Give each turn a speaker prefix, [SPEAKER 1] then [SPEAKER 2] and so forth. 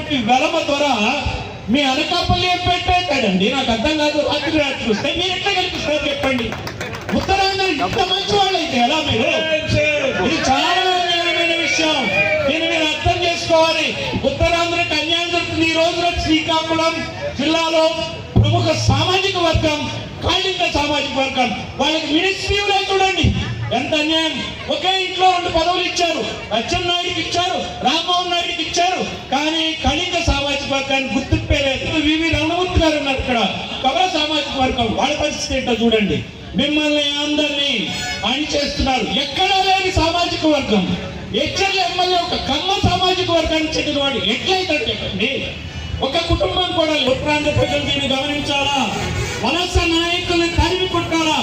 [SPEAKER 1] ఉన్నటువంటి వెలమ ద్వారా మీ అనకాపల్లి ఏం పెట్టేస్తాడండి? నాకు అర్థం కాదు. రాత్రి చూస్తే మీరు ఎట్లా కల్పిస్తారు చెప్పండి? ఉత్తరాంధ్ర ఇంత మంచి వాళ్ళు అయితే ఎలా మీరు? ఇది చాలా అన్యాయమైన విషయం. దీన్ని మీరు అర్థం చేసుకోవాలి. ఉత్తరాంధ్రకు అన్యాయం జరుగుతుంది. ఈ రోజున శ్రీకాకుళం జిల్లాలో ప్రముఖ సామాజిక వర్గం కాళింగ సామాజిక వర్గం, వాళ్ళకి మినిస్ట్రీలే చూడండి ఎంత అన్యాయం. ఒకే ఇంట్లో 2 పదవులు ఇచ్చారు. అచ్చెన్నాయుడికి ఇచ్చారు, రామ్మోహన్ నాయుడికి ఇచ్చారు. కానీ కళింగ సామాజిక వర్గాన్ని గుర్తింపేలేదు. వివి రమణమూర్తి గారు ఉన్నారు ఇక్కడ, కవల సామాజిక వర్గం, వాళ్ళ పరిస్థితి ఏంటో చూడండి. మిమ్మల్ని అందరినీ అణిచేస్తున్నారు. ఎక్కడా లేని సామాజిక వర్గం. హెచ్ఎల్ ఎమ్మెల్యే ఒక కమ్మ సామాజిక వర్గానికి చెందిన వాడు ఎట్లయితే చెప్పండి? ఒక కుటుంబం కూడా. ఉత్తరాంధ్ర ప్రజలు దీన్ని గమనించాలా? వలస నాయకుల్ని తరిమి కొట్టాలా?